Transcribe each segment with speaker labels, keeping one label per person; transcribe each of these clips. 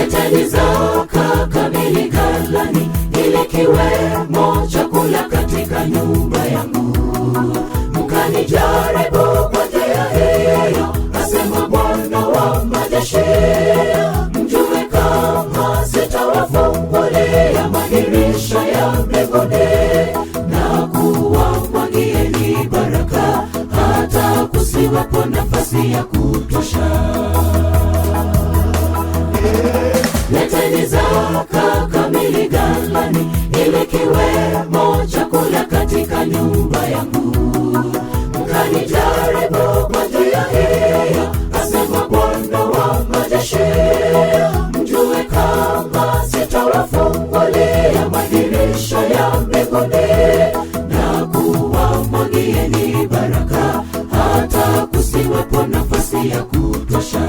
Speaker 1: leteni zaka kamili ghalani, ili kiwemo chakula katika nyumba yangu. Mkanijaribu kwa njia hiyo, asema Bwana wa majeshi, mjue kama sitawafungulia madirisha ya mbinguni na kuwamwagieni baraka, hata kusiwepo nafasi ya kutosha. Leteni zaka kamili ghalani, ili kiwemo chakula katika nyumba yangu. Mkanijaribu kwa njia hiyo, asema Bwana wa majeshi, mjue kama sitawafungulia madirisha ya mbinguni na kuwamwagieni baraka, hata kusiwepo nafasi ya kutosha.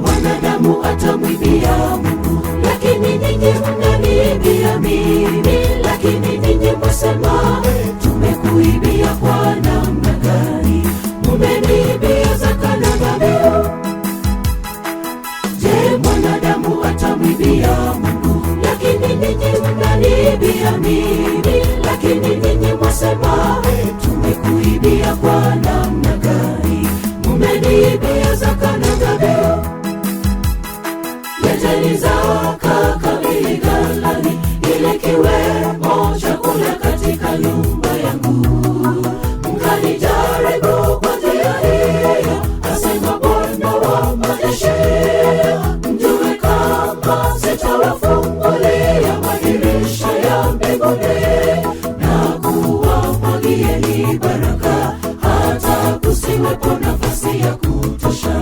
Speaker 1: Mwanadamu atamwibia Mungu, lakini ninyi mnaniibia mimi. Lakini ninyi mwasema, tumekuibia kwa namna gani? Mumeniibia zaka na dhabihu. Je, mwanadamu atamwibia Mungu, lakini ninyi mnaniibia mimi. Lakini ninyi mwasema, tumekuibia kwa namna gani? Mumeniibia zaka na dhabihu. Leteni zaka kamili ghalani, ili kiwemo chakula katika nyumba yangu. Mkanijaribu kwa njia hiyo, asema Bwana wa majeshi, mjue kama sitawafungulia madirisha ya mbinguni na kuwamwagieni baraka, hata kusiwepo nafasi ya kutosha.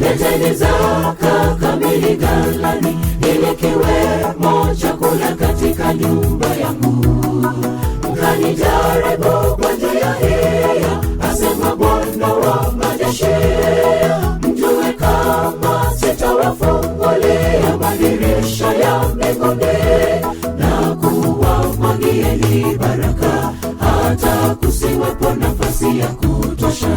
Speaker 1: Leteni zaka kamili ghalani, ili kiwemo chakula katika nyumba yangu. Mkanijaribu kwa njia hiyo, asema Bwana wa majeshi, mjue kama sitawafungulia madirisha ya mbinguni na kuwamwagieni baraka, hata kusiwepo nafasi ya kutosha.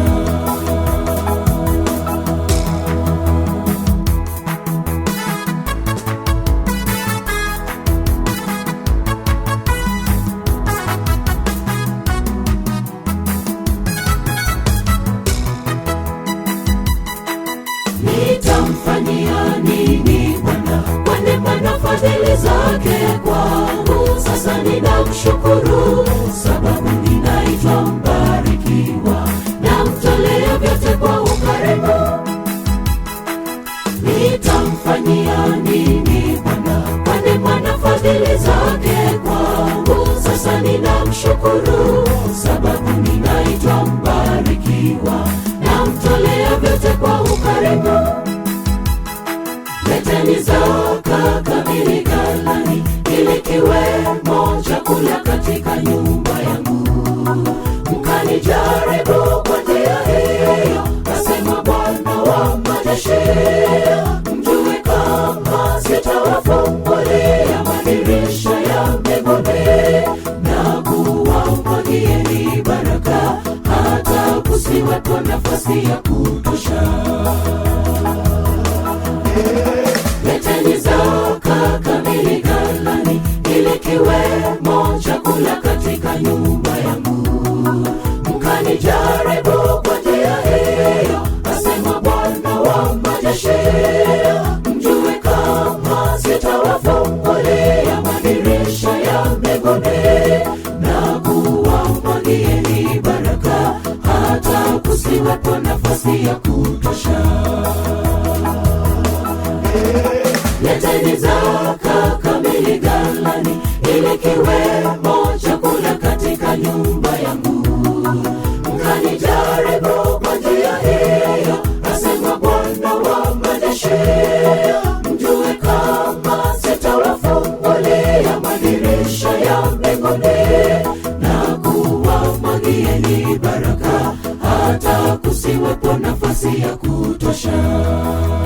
Speaker 1: Nitamfanyia nini Bwana kwa neema na fadhili zake kwangu? Sasa ninamshukuru, sababu ninaitwa mbarikiwa, namtolea vyote kwa ukarimu. Nitamfanyia nini Bwana kwa neema na fadhili zake kwangu? Sasa ninamshukuru, sababu ninaitwa mbarikiwa, namtolea vyote kwa ukarimu. Leteni zaka kamili ghalani, ili kiwemo chakula katika nyumba yangu. Mkanijaribu kwa njia hiyo, asema Bwana wa majeshi, mjue kama sitawafungulia madirisha ya mbinguni na kuwamwagieni baraka, hata kusiwepo nafasi ya kutosha. Leteni zaka kamili ghalani, ili kiwemo chakula katika nyumba yangu. Mkanijaribu kwa njia hiyo, asema Bwana wa majeshi, mjue kama sitawafungulia madirisha ya mbinguni na kuwamwagieni baraka, hata kusiwepo nafasi ya kutosha. Leteni zaka kamili ghalani, ili kiwemo chakula katika nyumba yangu. Mkanijaribu kwa njia hiyo, asema Bwana wa majeshi, mjue kama sitawafungulia madirisha ya mbinguni na kuwamwagieni baraka, hata kusiwepo nafasi ya kutosha.